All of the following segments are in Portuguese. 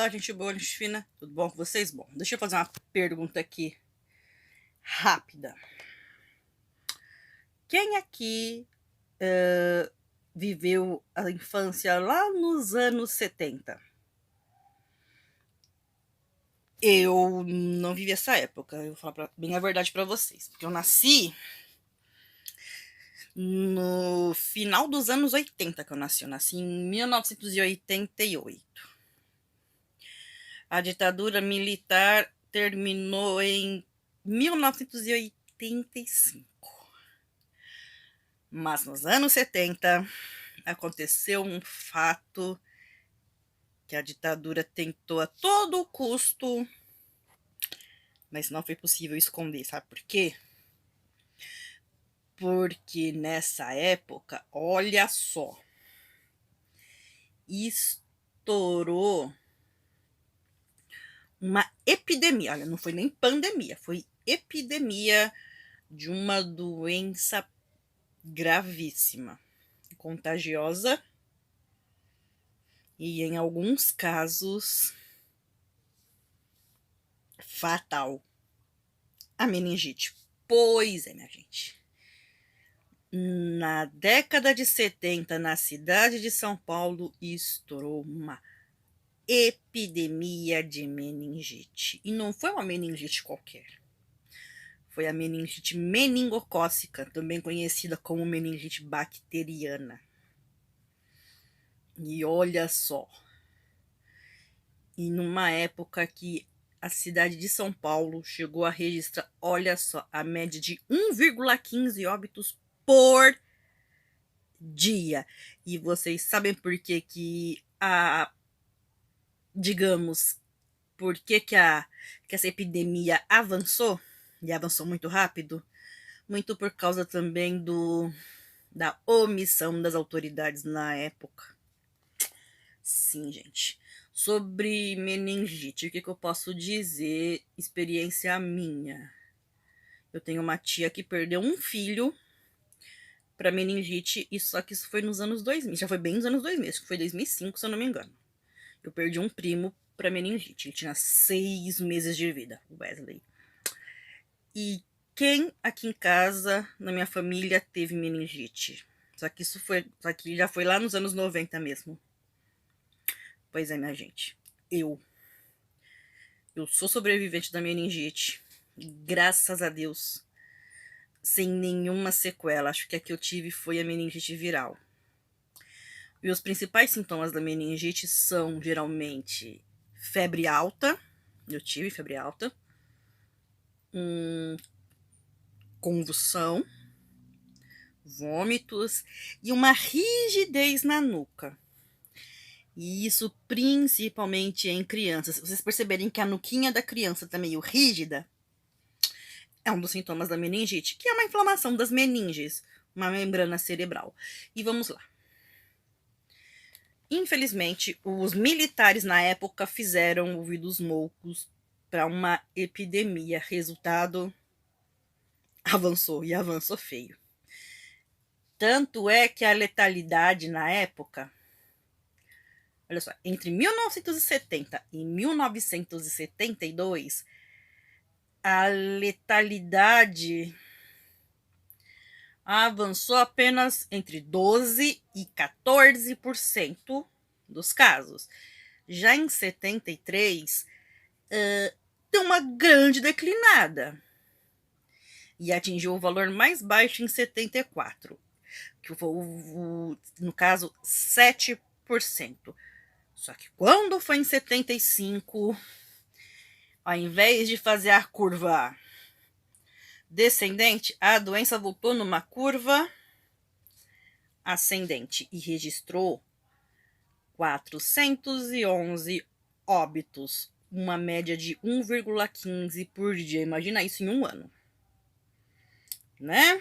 Olá, gente boa, gente fina. Tudo bom com vocês? Bom, deixa eu fazer uma pergunta aqui rápida. Quem aqui viveu a infância lá nos anos 70? Eu não vivi essa época, eu vou falar bem a verdade pra vocês. Porque eu nasci no final dos anos 80 que eu nasci. Eu nasci em 1988. A ditadura militar terminou em 1985. Mas nos anos 70 aconteceu um fato que a ditadura tentou a todo custo, mas não foi possível esconder. Sabe por quê? Porque nessa época, olha só, estourou uma epidemia. Olha, não foi nem pandemia, foi epidemia de uma doença gravíssima, contagiosa e, em alguns casos, fatal. A meningite. Pois é, minha gente. Na década de 70, na cidade de São Paulo, estourou uma epidemia de meningite. E não foi uma meningite qualquer. Foi a meningite meningocócica, também conhecida como meningite bacteriana. E olha só. E numa época que a cidade de São Paulo chegou a registrar, olha só, a média de 1,15 óbitos por dia. E vocês sabem por que digamos, por que essa epidemia avançou? E avançou muito rápido? Muito por causa também da omissão das autoridades na época. Sim, gente. Sobre meningite, o que eu posso dizer? Experiência minha. Eu tenho uma tia que perdeu um filho para meningite, e só que isso foi nos anos 2000. Já foi bem nos anos 2000, acho que foi 2005, se eu não me engano. Eu perdi um primo para meningite. Ele tinha 6 meses de vida, o Wesley. E quem aqui em casa, na minha família, teve meningite? Só que já foi lá nos anos 90 mesmo. Pois é, minha gente. Eu sou sobrevivente da meningite. Graças a Deus. Sem nenhuma sequela. Acho que a que eu tive foi a meningite viral. E os principais sintomas da meningite são, geralmente, febre alta. Eu tive febre alta. Convulsão. Vômitos. E uma rigidez na nuca. E isso principalmente em crianças. Se vocês perceberem que a nuquinha da criança tá meio rígida, é um dos sintomas da meningite, que é uma inflamação das meninges, uma membrana cerebral. E vamos lá. Infelizmente, os militares na época fizeram ouvidos moucos para uma epidemia. Resultado, avançou e avançou feio. Tanto é que a letalidade na época, olha só, entre 1970 e 1972, a letalidade avançou apenas entre 12% e 14% dos casos. Já em 73, deu uma grande declinada e atingiu o valor mais baixo em 74, que foi, no caso, 7%. Só que quando foi em 75, ao invés de fazer a curva descendente, a doença voltou numa curva ascendente e registrou 411 óbitos, uma média de 1,15 por dia. Imagina isso em um ano, né?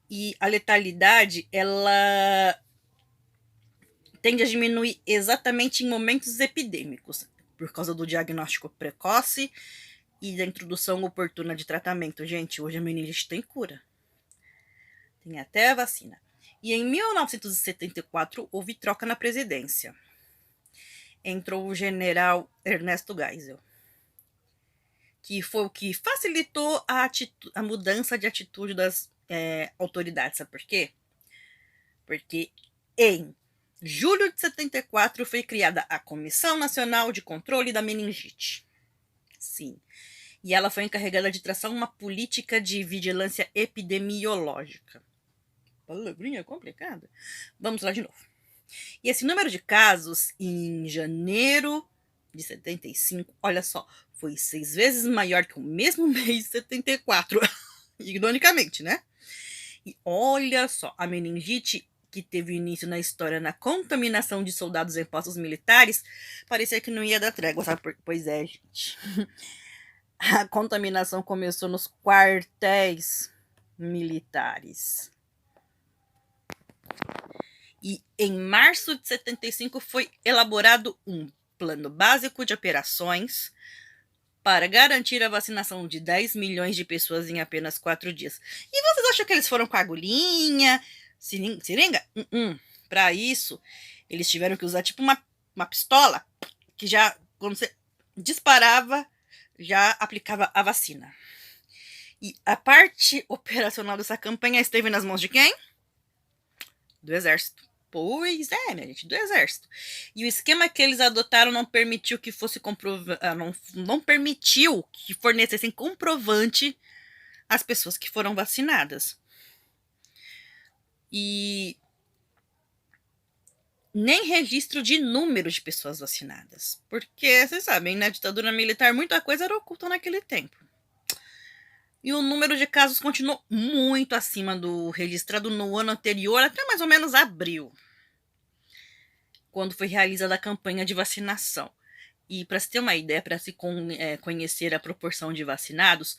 E a letalidade, ela tende a diminuir exatamente em momentos epidêmicos, por causa do diagnóstico precoce e da introdução oportuna de tratamento. Gente, hoje a meningite tem cura. Tem até a vacina. E em 1974 houve troca na presidência. entrou o general Ernesto Geisel, que foi o que facilitou a mudança de atitude das autoridades. Sabe por quê? Porque em julho de 74 foi criada a Comissão Nacional de Controle da Meningite. Sim. E ela foi encarregada de traçar uma política de vigilância epidemiológica. Palavrinha complicada. Vamos lá de novo. E esse número de casos em janeiro de 75, olha só, foi 6 vezes maior que o mesmo mês de 74. Ironicamente, né? E olha só, a meningite, que teve início na história na contaminação de soldados em postos militares, parecia que não ia dar trégua, sabe? Pois é, gente. A contaminação começou nos quartéis militares. E em março de 75 foi elaborado um plano básico de operações para garantir a vacinação de 10 milhões de pessoas em apenas 4 dias. E vocês acham que eles foram com agulhinha, seringa? Para isso, eles tiveram que usar tipo uma pistola que já, quando você disparava, já aplicava a vacina. E a parte operacional dessa campanha esteve nas mãos de quem? Do Exército. Pois é, minha gente, do Exército. E o esquema que eles adotaram não permitiu que fosse não permitiu que fornecessem comprovante às pessoas que foram vacinadas. E nem registro de número de pessoas vacinadas. Porque, vocês sabem, na ditadura militar, muita coisa era oculta naquele tempo. E o número de casos continuou muito acima do registrado no ano anterior, até mais ou menos abril, quando foi realizada a campanha de vacinação. E para se ter uma ideia, para se conhecer a proporção de vacinados,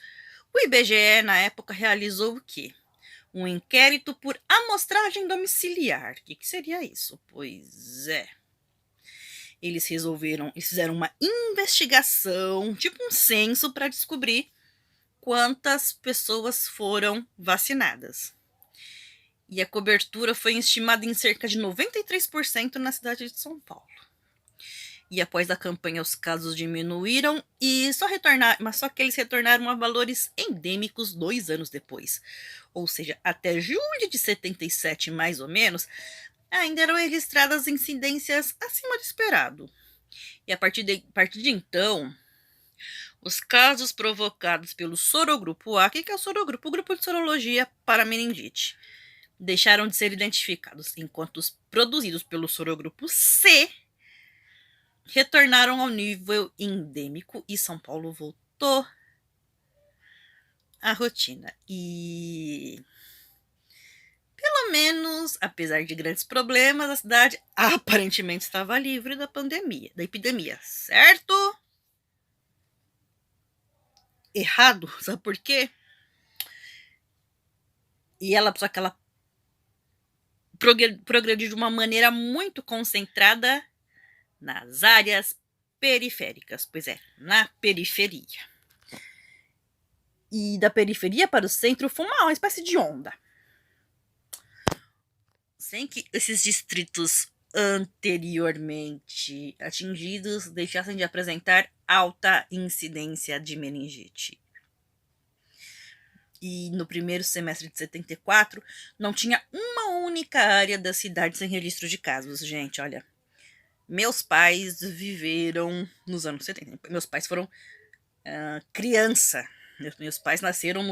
o IBGE, na época, realizou o quê? Um inquérito por amostragem domiciliar. O que seria isso? Pois é. Eles fizeram uma investigação, tipo um censo, para descobrir quantas pessoas foram vacinadas. E a cobertura foi estimada em cerca de 93% na cidade de São Paulo. E após a campanha, os casos diminuíram mas só que eles retornaram a valores endêmicos 2 anos depois. Ou seja, até julho de 77, mais ou menos, ainda eram registradas incidências acima do esperado. E a partir de então, os casos provocados pelo sorogrupo A, que é o sorogrupo? O grupo de sorologia para meningite, deixaram de ser identificados, enquanto os produzidos pelo sorogrupo C retornaram ao nível endêmico e São Paulo voltou à rotina. E pelo menos, apesar de grandes problemas, a cidade aparentemente estava livre da epidemia, certo? Errado, sabe por quê? E só que ela progrediu de uma maneira muito concentrada nas áreas periféricas, pois é, na periferia. E da periferia para o centro foi uma espécie de onda. Sem que esses distritos anteriormente atingidos deixassem de apresentar alta incidência de meningite. E no primeiro semestre de 74, não tinha uma única área da cidade sem registro de casos, gente, olha. Meus pais viveram nos anos 70. Meus pais foram criança. Meus pais nasceram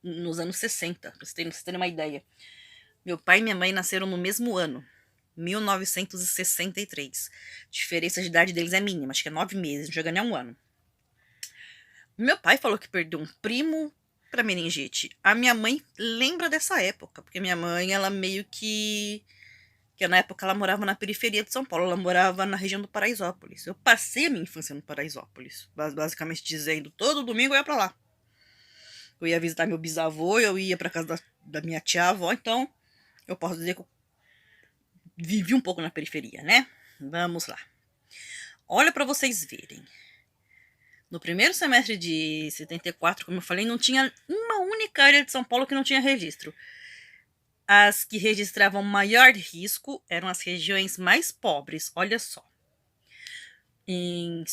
nos anos 60, pra vocês terem uma ideia. Meu pai e minha mãe nasceram no mesmo ano, 1963. A diferença de idade deles é mínima, acho que é 9 meses, não chega nem a um ano. Meu pai falou que perdeu um primo para meningite. A minha mãe lembra dessa época, porque minha mãe, ela meio que na época ela morava na periferia de São Paulo, ela morava na região do Paraisópolis. Eu passei a minha infância no Paraisópolis, basicamente dizendo, todo domingo eu ia pra lá. Eu ia visitar meu bisavô, eu ia pra casa da minha tia-avó, então eu posso dizer que eu vivi um pouco na periferia, né? Vamos lá. Olha pra vocês verem. No primeiro semestre de 74, como eu falei, não tinha uma única área de São Paulo que não tinha registro. As que registravam maior risco eram as regiões mais pobres, olha só. Em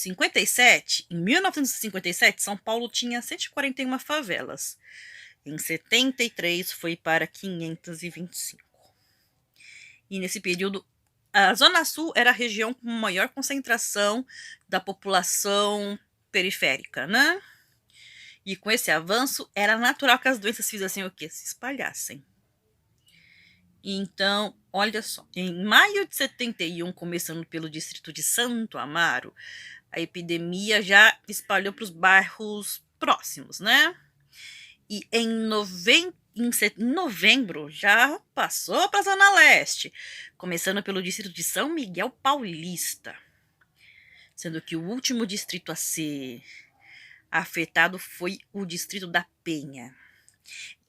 1957, São Paulo tinha 141 favelas. Em 73 foi para 525. E nesse período, a Zona Sul era a região com maior concentração da população periférica, né? E com esse avanço, era natural que as doenças fizessem o quê? Se espalhassem. Então, olha só, em maio de 71, começando pelo distrito de Santo Amaro, a epidemia já espalhou para os bairros próximos, né? E em novembro já passou para a Zona Leste, começando pelo distrito de São Miguel Paulista, sendo que o último distrito a ser afetado foi o distrito da Penha.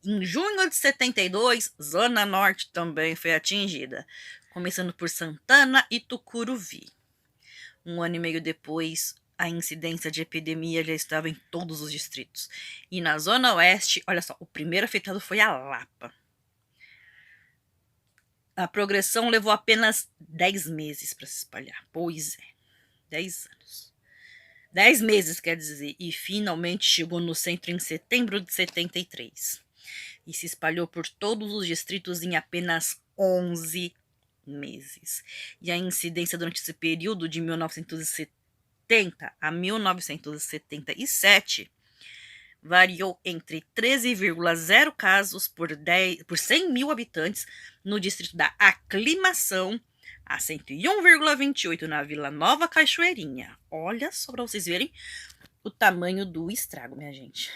Em junho de 72, Zona Norte também foi atingida, começando por Santana e Tucuruvi. Um ano e meio depois, a incidência de epidemia já estava em todos os distritos. E na Zona Oeste, olha só, o primeiro afetado foi a Lapa. A progressão levou apenas 10 meses para se espalhar. Pois é, 10 anos. 10 meses, quer dizer, e finalmente chegou no centro em setembro de 73. E se espalhou por todos os distritos em apenas 11 meses. E a incidência durante esse período de 1970 a 1977 variou entre 13,0 casos por 100 mil habitantes no distrito da Aclimação a 101,28 na Vila Nova Cachoeirinha. Olha só para vocês verem o tamanho do estrago, minha gente.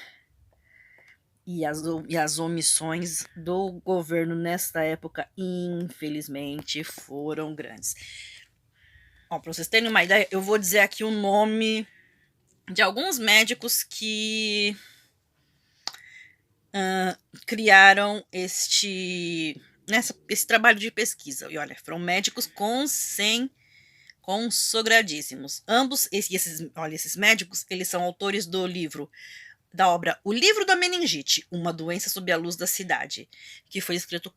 E as omissões do governo nesta época, infelizmente, foram grandes. Para vocês terem uma ideia, eu vou dizer aqui o nome de alguns médicos que criaram esse trabalho de pesquisa. E olha, foram médicos consagradíssimos. Ambos esses médicos, eles são autores do livro da obra O Livro da Meningite, uma doença sob a luz da cidade, que foi escrito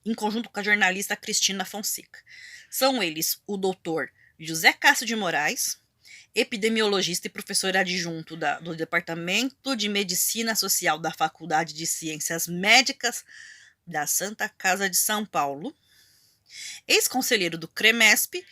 em conjunto com a jornalista Cristina Fonseca. São eles o doutor José Cássio de Moraes, epidemiologista e professor adjunto do Departamento de Medicina Social da Faculdade de Ciências Médicas da Santa Casa de São Paulo, ex-conselheiro do CREMESP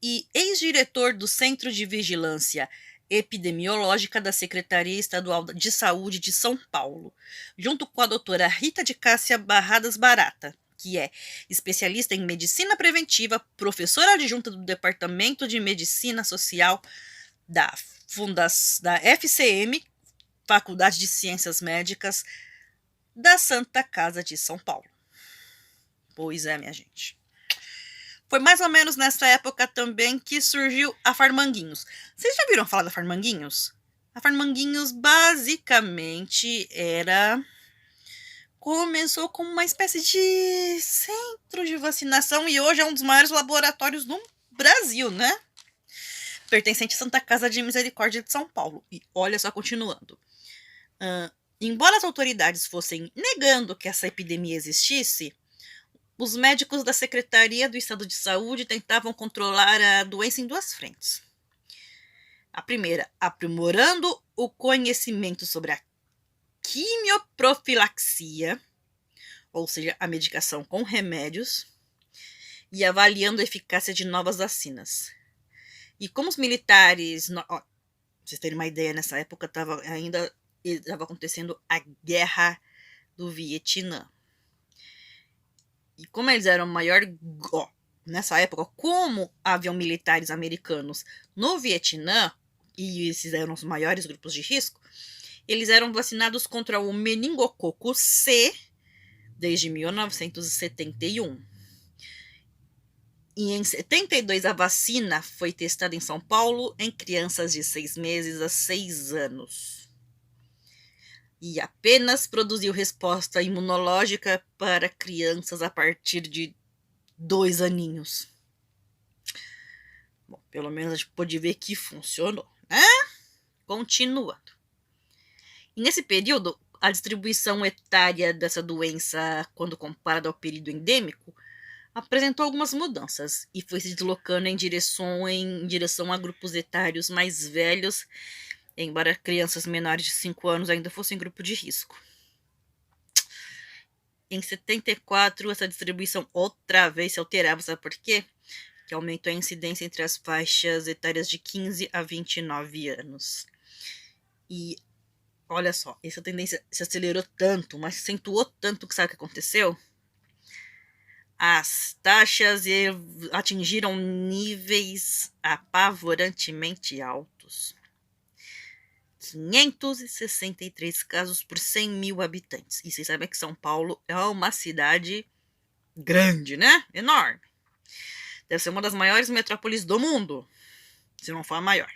e ex-diretor do Centro de Vigilância Epidemiológica da Secretaria Estadual de Saúde de São Paulo, junto com a doutora Rita de Cássia Barradas Barata, que é especialista em medicina preventiva, professora adjunta do Departamento de Medicina Social da FCM, Faculdade de Ciências Médicas da Santa Casa de São Paulo. Pois é, minha gente. Foi mais ou menos nessa época também que surgiu a Farmanguinhos. Vocês já viram falar da Farmanguinhos? A Farmanguinhos basicamente começou como uma espécie de centro de vacinação e hoje é um dos maiores laboratórios do Brasil, né? Pertencente à Santa Casa de Misericórdia de São Paulo. E olha só, continuando. Embora as autoridades fossem negando que essa epidemia existisse, os médicos da Secretaria do Estado de Saúde tentavam controlar a doença em duas frentes. A primeira, aprimorando o conhecimento sobre a quimioprofilaxia, ou seja, a medicação com remédios, e avaliando a eficácia de novas vacinas. E como os militares, pra vocês terem uma ideia, nessa época estava acontecendo a Guerra do Vietnã. E como eles eram nessa época, como haviam militares americanos no Vietnã, e esses eram os maiores grupos de risco, eles eram vacinados contra o meningococo C desde 1971. E em 72 a vacina foi testada em São Paulo em crianças de 6 meses a 6 anos. E apenas produziu resposta imunológica para crianças a partir de 2 aninhos. Bom, pelo menos a gente pôde ver que funcionou, né? Continuando. E nesse período, a distribuição etária dessa doença, quando comparada ao período endêmico, apresentou algumas mudanças e foi se deslocando em direção a grupos etários mais velhos, embora crianças menores de 5 anos ainda fossem grupo de risco. Em 74, essa distribuição outra vez se alterava, sabe por quê? Que aumentou a incidência entre as faixas etárias de 15 a 29 anos. E olha só, essa tendência se acelerou tanto, mas se acentuou tanto que sabe o que aconteceu? As taxas atingiram níveis apavorantemente altos. 563 casos por 100 mil habitantes. E vocês sabem que São Paulo é uma cidade grande, né? Enorme. Deve ser uma das maiores metrópoles do mundo, se não for a maior.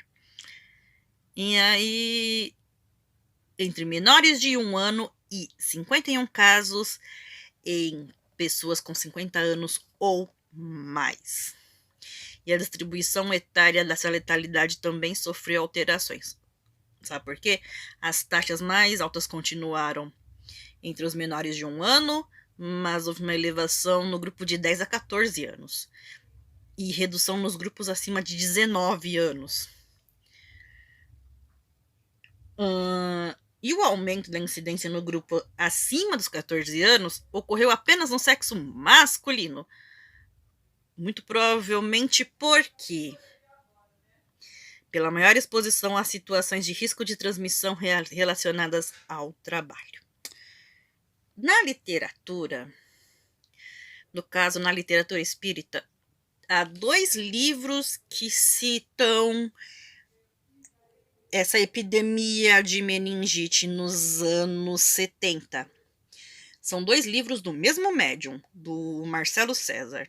E aí, entre menores de 1 ano e 51 casos em pessoas com 50 anos ou mais. E a distribuição etária dessa letalidade também sofreu alterações. Sabe por quê? As taxas mais altas continuaram entre os menores de 1 ano, mas houve uma elevação no grupo de 10 a 14 anos. E redução nos grupos acima de 19 anos. E o aumento da incidência no grupo acima dos 14 anos ocorreu apenas no sexo masculino. Muito provavelmente porque pela maior exposição a situações de risco de transmissão relacionadas ao trabalho. Na literatura, no caso na literatura espírita, há 2 livros que citam essa epidemia de meningite nos anos 70. São 2 livros do mesmo médium, do Marcelo César,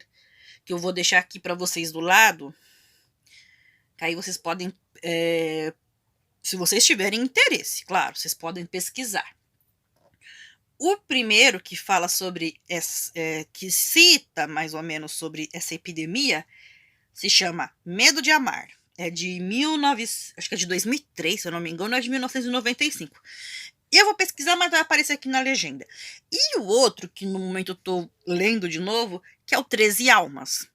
que eu vou deixar aqui para vocês do lado, que aí vocês podem, se vocês tiverem interesse, claro, vocês podem pesquisar. O primeiro que fala sobre, que cita mais ou menos sobre essa epidemia, se chama Medo de Amar. É de acho que é de 2003, se eu não me engano, é de 1995. E eu vou pesquisar, mas vai aparecer aqui na legenda. E o outro, que no momento eu tô lendo de novo, que é o 13 Almas.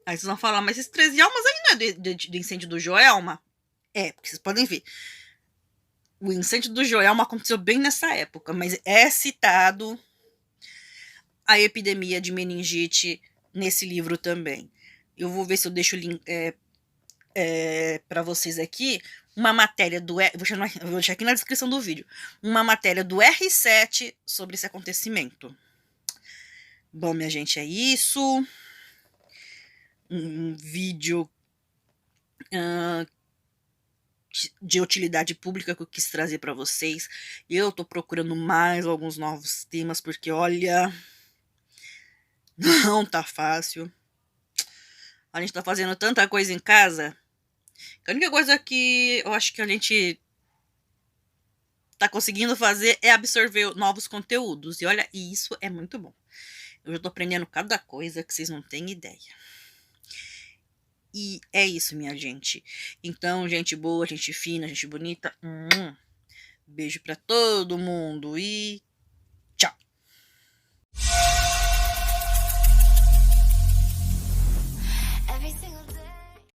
Aí vocês vão falar, mas esse 13 Almas aí não é de incêndio do Joelma? É, porque vocês podem ver. O incêndio do Joelma aconteceu bem nessa época, mas é citado a epidemia de meningite nesse livro também. Eu vou ver se eu deixo o link para vocês aqui, uma matéria do... Vou deixar aqui na descrição do vídeo. Uma matéria do R7 sobre esse acontecimento. Bom, minha gente, é isso. Um vídeo de utilidade pública que eu quis trazer para vocês. Eu tô procurando mais alguns novos temas, porque, olha, não tá fácil. A gente tá fazendo tanta coisa em casa. A única coisa que eu acho que a gente tá conseguindo fazer é absorver novos conteúdos. E olha, isso é muito bom. Eu já tô aprendendo cada coisa que vocês não têm ideia. E é isso, minha gente. Então, gente boa, gente fina, gente bonita. Beijo pra todo mundo e tchau.